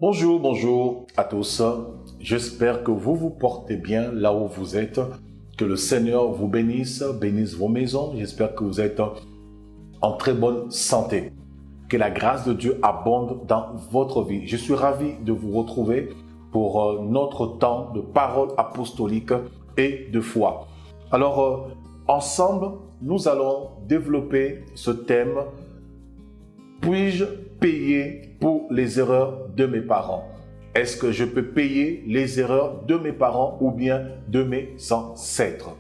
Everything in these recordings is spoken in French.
Bonjour à tous. J'espère que vous vous portez bien là où vous êtes. Que le Seigneur vous bénisse vos maisons. J'espère que vous êtes en très bonne santé. Que la grâce de Dieu abonde dans votre vie. Je suis ravi de vous retrouver pour notre temps de parole apostolique et de foi. Alors, ensemble, nous allons développer ce thème. Puis-je payer pour les erreurs de mes parents? Est-ce que je peux payer les erreurs de mes parents ou bien de mes ancêtres?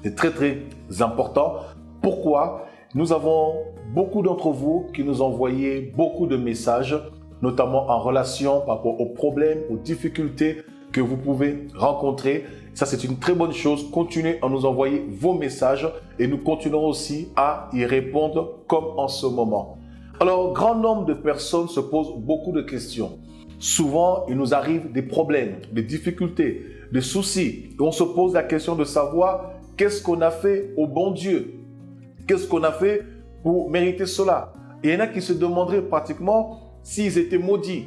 C'est très important. Pourquoi? Nous avons beaucoup d'entre vous qui nous envoyaient beaucoup de messages, notamment en relation par rapport aux problèmes, aux difficultés que vous pouvez rencontrer. Ça, c'est une très bonne chose. Continuez à nous envoyer vos messages et nous continuerons aussi à y répondre comme en ce moment. Alors, grand nombre de personnes se posent beaucoup de questions. Souvent, il nous arrive des problèmes, des difficultés, des soucis. Et on se pose la question de savoir qu'est-ce qu'on a fait au bon Dieu? Qu'est-ce qu'on a fait pour mériter cela? Et il y en a qui se demanderaient pratiquement s'ils étaient maudits.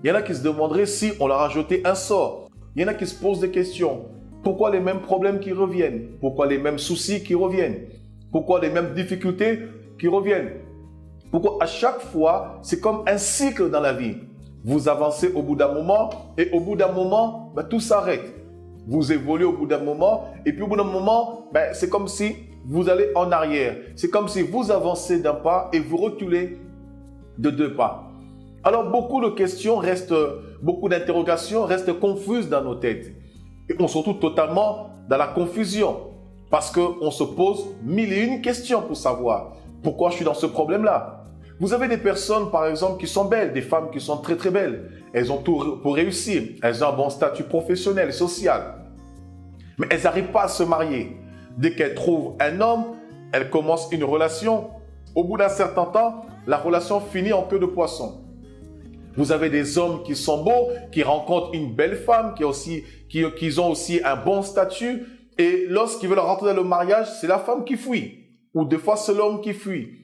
Il y en a qui se demanderaient si on leur a jeté un sort. Il y en a qui se posent des questions. Pourquoi les mêmes problèmes qui reviennent? Pourquoi les mêmes soucis qui reviennent? Pourquoi les mêmes difficultés qui reviennent? Pourquoi à chaque fois, c'est comme un cycle dans la vie. Vous avancez au bout d'un moment et au bout d'un moment, tout s'arrête. Vous évoluez au bout d'un moment et puis au bout d'un moment, c'est comme si vous allez en arrière. C'est comme si vous avancez d'un pas et vous reculez de 2 pas. Alors beaucoup de questions restent, beaucoup d'interrogations restent confuses dans nos têtes. Et on se retrouve totalement dans la confusion parce qu'on se pose 1001 questions pour savoir pourquoi je suis dans ce problème-là. Vous avez des personnes, par exemple, qui sont belles, des femmes qui sont très belles. Elles ont tout pour réussir. Elles ont un bon statut professionnel, social. Mais elles n'arrivent pas à se marier. Dès qu'elles trouvent un homme, elles commencent une relation. Au bout d'un certain temps, la relation finit en queue de poisson. Vous avez des hommes qui sont beaux, qui rencontrent une belle femme, qui ont aussi un bon statut. Et lorsqu'ils veulent rentrer dans le mariage, c'est la femme qui fuit. Ou des fois, c'est l'homme qui fuit.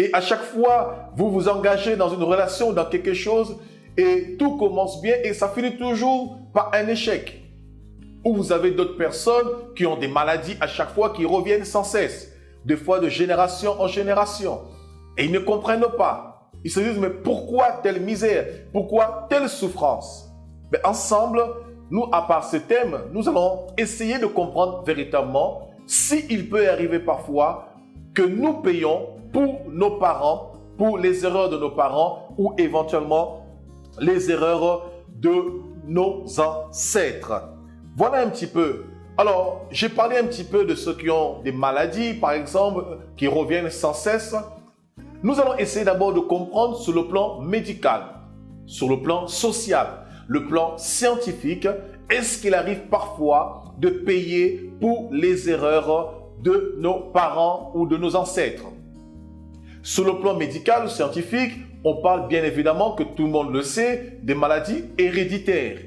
Et à chaque fois, vous vous engagez dans une relation, dans quelque chose, et tout commence bien et ça finit toujours par un échec. Ou vous avez d'autres personnes qui ont des maladies à chaque fois, qui reviennent sans cesse, des fois de génération en génération. Et ils ne comprennent pas. Ils se disent, mais pourquoi telle misère? Pourquoi telle souffrance? Mais ensemble, nous, à part ce thème, nous allons essayer de comprendre véritablement s'il peut arriver parfois que nous payons pour nos parents, pour les erreurs de nos parents ou éventuellement les erreurs de nos ancêtres. Voilà un petit peu. Alors, j'ai parlé un petit peu de ceux qui ont des maladies, par exemple, qui reviennent sans cesse. Nous allons essayer d'abord de comprendre sur le plan médical, sur le plan social, le plan scientifique. Est-ce qu'il arrive parfois de payer pour les erreurs de nos parents ou de nos ancêtres? Sur le plan médical ou scientifique, on parle bien évidemment, que tout le monde le sait, des maladies héréditaires.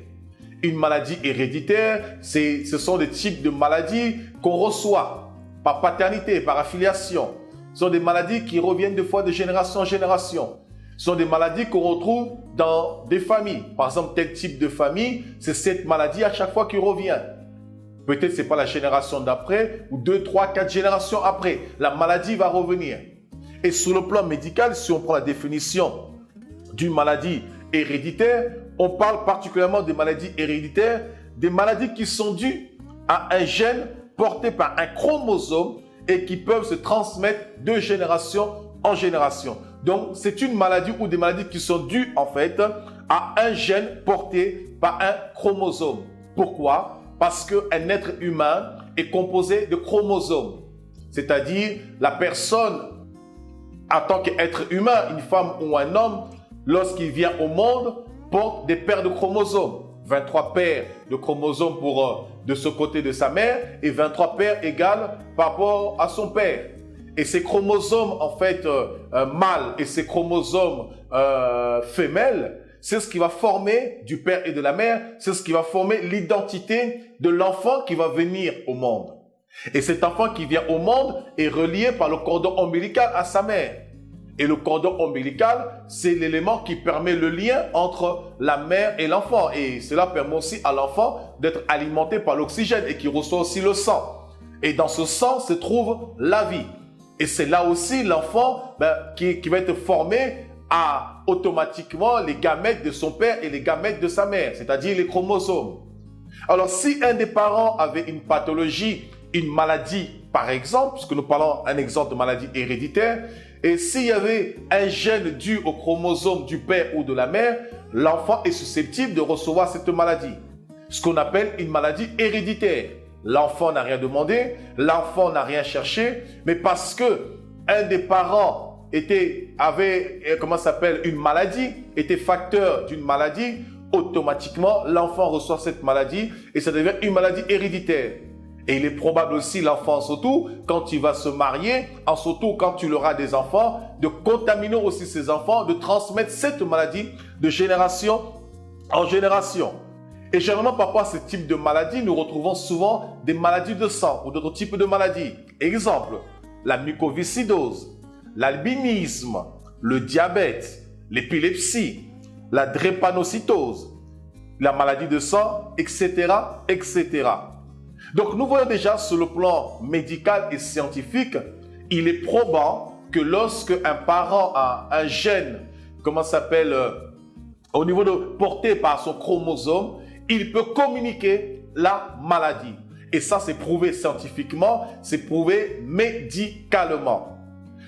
Une maladie héréditaire, ce sont des types de maladies qu'on reçoit par paternité, par affiliation. Ce sont des maladies qui reviennent des fois de génération en génération. Ce sont des maladies qu'on retrouve dans des familles. Par exemple, tel type de famille, c'est cette maladie à chaque fois qui revient. Peut-être ce n'est pas la génération d'après, ou 2, 3, 4 générations après. La maladie va revenir. Et sur le plan médical, si on prend la définition d'une maladie héréditaire, on parle particulièrement des maladies héréditaires, des maladies qui sont dues à un gène porté par un chromosome et qui peuvent se transmettre de génération en génération. Donc, c'est une maladie ou des maladies qui sont dues en fait à un gène porté par un chromosome. Pourquoi? Parce qu'un être humain est composé de chromosomes. C'est-à-dire, la personne, en tant qu'être humain, une femme ou un homme, lorsqu'il vient au monde, porte des paires de chromosomes. 23 paires de chromosomes de ce côté de sa mère et 23 paires égales par rapport à son père. Et ces chromosomes, en fait, mâles et ces chromosomes femelles, c'est ce qui va former du père et de la mère, c'est ce qui va former l'identité de l'enfant qui va venir au monde. Et cet enfant qui vient au monde est relié par le cordon ombilical à sa mère. Et le cordon ombilical, c'est l'élément qui permet le lien entre la mère et l'enfant. Et cela permet aussi à l'enfant d'être alimenté par l'oxygène et qui reçoit aussi le sang. Et dans ce sang se trouve la vie. Et c'est là aussi l'enfant qui va être formé à automatiquement les gamètes de son père et les gamètes de sa mère, c'est-à-dire les chromosomes. Alors si un des parents avait une pathologie, une maladie par exemple, puisque nous parlons d'un exemple de maladie héréditaire, et s'il y avait un gène dû au chromosome du père ou de la mère, l'enfant est susceptible de recevoir cette maladie, ce qu'on appelle une maladie héréditaire. L'enfant n'a rien demandé, l'enfant n'a rien cherché, mais parce que un des parents avait une maladie, était facteur d'une maladie, automatiquement l'enfant reçoit cette maladie et ça devient une maladie héréditaire. Et il est probable aussi l'enfant surtout, quand il va se marier, surtout quand il aura des enfants, de contaminer aussi ses enfants, de transmettre cette maladie de génération en génération. Et généralement, par rapport à ce type de maladie, nous retrouvons souvent des maladies de sang ou d'autres types de maladies. Exemple, la mucoviscidose, l'albinisme, le diabète, l'épilepsie, la drépanocytose, la maladie de sang, etc., etc. Donc, nous voyons déjà sur le plan médical et scientifique, il est probant que lorsque un parent a un gène, au niveau porté par son chromosome, il peut communiquer la maladie. Et ça, c'est prouvé scientifiquement, c'est prouvé médicalement.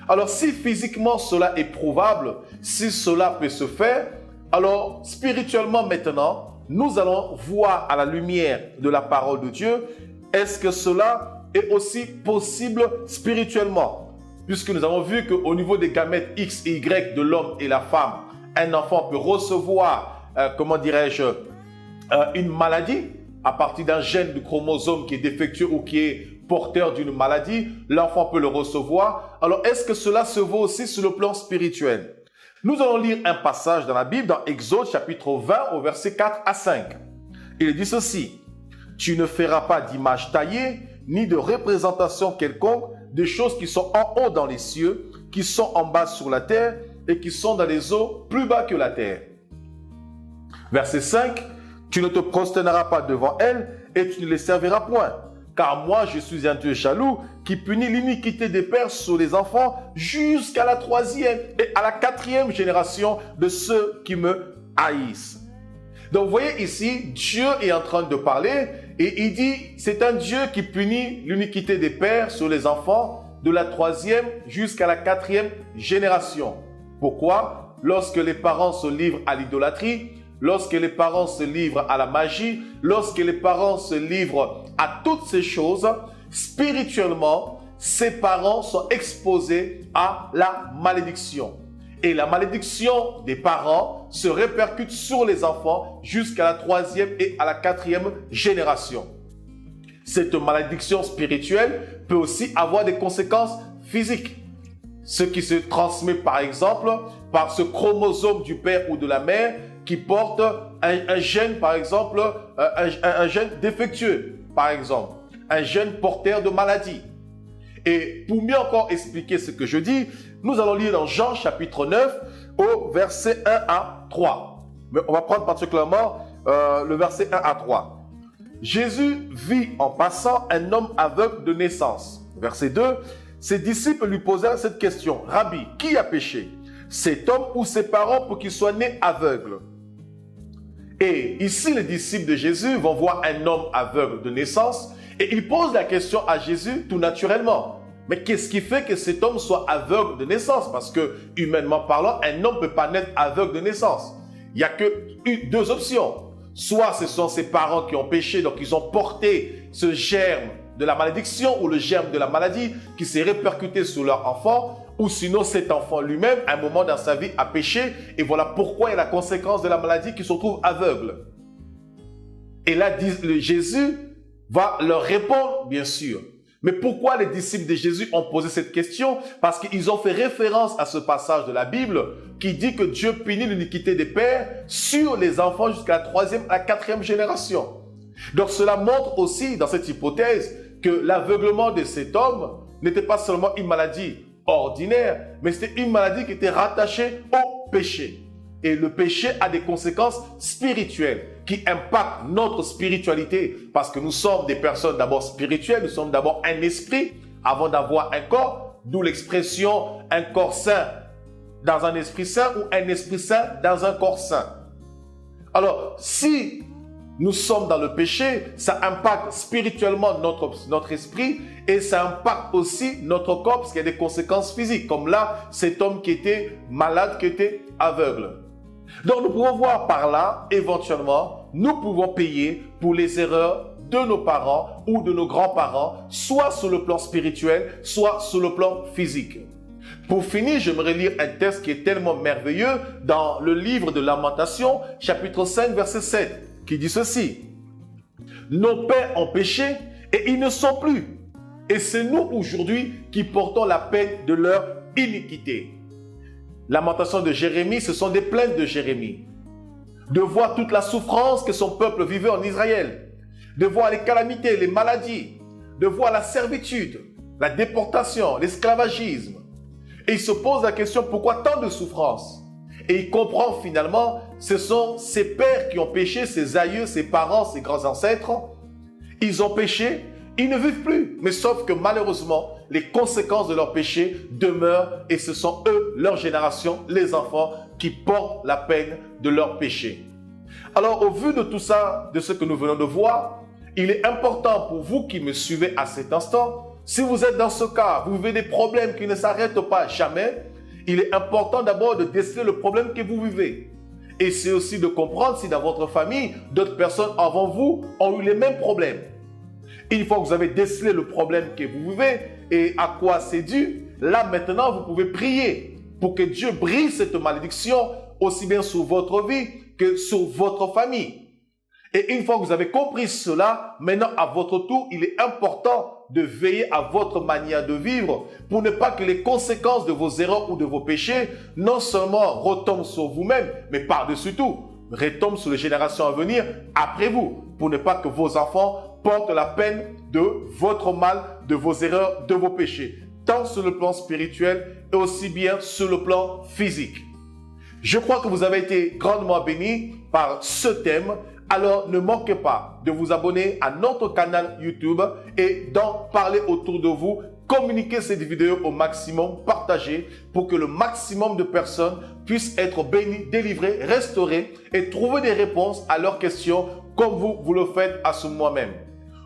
Alors, si physiquement cela est prouvable, si cela peut se faire, alors spirituellement maintenant, nous allons voir à la lumière de la parole de Dieu, est-ce que cela est aussi possible spirituellement? Puisque nous avons vu qu'au niveau des gamètes X et Y de l'homme et la femme, un enfant peut recevoir, une maladie à partir d'un gène du chromosome qui est défectueux ou qui est porteur d'une maladie, l'enfant peut le recevoir. Alors, est-ce que cela se vaut aussi sur le plan spirituel? Nous allons lire un passage dans la Bible, dans Exode chapitre 20, au verset 4 à 5. Il dit ceci: « Tu ne feras pas d'image taillée, ni de représentation quelconque des choses qui sont en haut dans les cieux, qui sont en bas sur la terre et qui sont dans les eaux plus bas que la terre. » Verset 5. « Tu ne te prosterneras pas devant elles et tu ne les serviras point. Car moi, je suis un Dieu jaloux qui punit l'iniquité des pères sur les enfants jusqu'à la 3e et à la 4e génération de ceux qui me haïssent. » Donc, vous voyez ici, Dieu est en train de parler et il dit, c'est un Dieu qui punit l'iniquité des pères sur les enfants de la 3e jusqu'à la 4e génération. Pourquoi? Lorsque les parents se livrent à l'idolâtrie, lorsque les parents se livrent à la magie, lorsque les parents se livrent à toutes ces choses, spirituellement, ces parents sont exposés à la malédiction. Et la malédiction des parents se répercute sur les enfants jusqu'à la 3e et à la 4e génération. Cette malédiction spirituelle peut aussi avoir des conséquences physiques. Ce qui se transmet par exemple par ce chromosome du père ou de la mère qui porte un gène, par exemple, un gène défectueux, par exemple, un gène porteur de maladie. Et pour mieux encore expliquer ce que je dis, nous allons lire dans Jean chapitre 9 au verset 1 à 3. Mais on va prendre particulièrement le verset 1 à 3. Jésus vit en passant un homme aveugle de naissance. Verset 2. Ses disciples lui posèrent cette question: « Rabbi, qui a péché, cet homme ou ses parents pour qu'il soit né aveugle ?» Et ici, les disciples de Jésus vont voir un homme aveugle de naissance et ils posent la question à Jésus tout naturellement. Mais qu'est-ce qui fait que cet homme soit aveugle de naissance? Parce que, humainement parlant, un homme ne peut pas naître aveugle de naissance. Il n'y a que deux options. Soit ce sont ses parents qui ont péché, donc ils ont porté ce germe de la malédiction ou le germe de la maladie qui s'est répercuté sur leur enfant, ou sinon cet enfant lui-même, à un moment dans sa vie, a péché, et voilà pourquoi il y a la conséquence de la maladie qui se retrouve aveugle. Et là, Jésus va leur répondre, bien sûr. Mais pourquoi les disciples de Jésus ont posé cette question? Parce qu'ils ont fait référence à ce passage de la Bible qui dit que Dieu punit l'iniquité des pères sur les enfants jusqu'à la 3e, à la 4e génération. Donc cela montre aussi, dans cette hypothèse, que l'aveuglement de cet homme n'était pas seulement une maladie ordinaire, mais c'était une maladie qui était rattachée au péché. Et le péché a des conséquences spirituelles qui impactent notre spiritualité parce que nous sommes des personnes d'abord spirituelles, nous sommes d'abord un esprit avant d'avoir un corps, d'où l'expression un corps sain dans un esprit saint ou un esprit saint dans un corps saint. Alors, si nous sommes dans le péché, ça impacte spirituellement notre esprit et ça impacte aussi notre corps parce qu'il y a des conséquences physiques, comme là, cet homme qui était malade, qui était aveugle. Donc, nous pouvons voir par là, éventuellement, nous pouvons payer pour les erreurs de nos parents ou de nos grands-parents, soit sur le plan spirituel, soit sur le plan physique. Pour finir, j'aimerais lire un texte qui est tellement merveilleux dans le livre de Lamentations, chapitre 5, verset 7, qui dit ceci. « Nos pères ont péché et ils ne sont plus. Et c'est nous aujourd'hui qui portons la peine de leur iniquité. » Lamentations de Jérémie, ce sont des plaintes de Jérémie. De voir toute la souffrance que son peuple vivait en Israël. De voir les calamités, les maladies. De voir la servitude, la déportation, l'esclavagisme. Et il se pose la question, pourquoi tant de souffrance? Et il comprend finalement, ce sont ses pères qui ont péché, ses aïeux, ses parents, ses grands ancêtres. Ils ont péché, ils ne vivent plus. Mais sauf que malheureusement, les conséquences de leur péché demeurent et ce sont eux, leur génération, les enfants, qui portent la peine de leur péché. Alors, au vu de tout ça, de ce que nous venons de voir, il est important pour vous qui me suivez à cet instant, si vous êtes dans ce cas, vous vivez des problèmes qui ne s'arrêtent pas jamais, il est important d'abord de déceler le problème que vous vivez. Et c'est aussi de comprendre si dans votre famille, d'autres personnes avant vous ont eu les mêmes problèmes. Une fois que vous avez décelé le problème que vous vivez et à quoi c'est dû, là maintenant vous pouvez prier pour que Dieu brise cette malédiction aussi bien sur votre vie que sur votre famille. Et une fois que vous avez compris cela, maintenant à votre tour, il est important de veiller à votre manière de vivre pour ne pas que les conséquences de vos erreurs ou de vos péchés non seulement retombent sur vous-même, mais par-dessus tout, retombent sur les générations à venir après vous, pour ne pas que vos enfants portent la peine de votre mal, de vos erreurs, de vos péchés, tant sur le plan spirituel et aussi bien sur le plan physique. Je crois que vous avez été grandement bénis par ce thème. Alors ne manquez pas de vous abonner à notre canal YouTube et d'en parler autour de vous. Communiquez cette vidéo au maximum, partagez pour que le maximum de personnes puissent être bénies, délivrées, restaurées et trouver des réponses à leurs questions comme vous le faites à ce moment-même.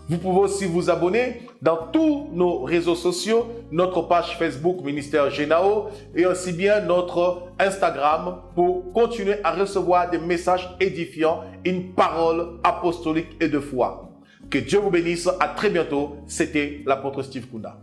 Vous pouvez aussi vous abonner dans tous nos réseaux sociaux, notre page Facebook Ministère Génao et aussi bien notre Instagram pour continuer à recevoir des messages édifiants, une parole apostolique et de foi. Que Dieu vous bénisse. À très bientôt. C'était l'apôtre Steve Kunda.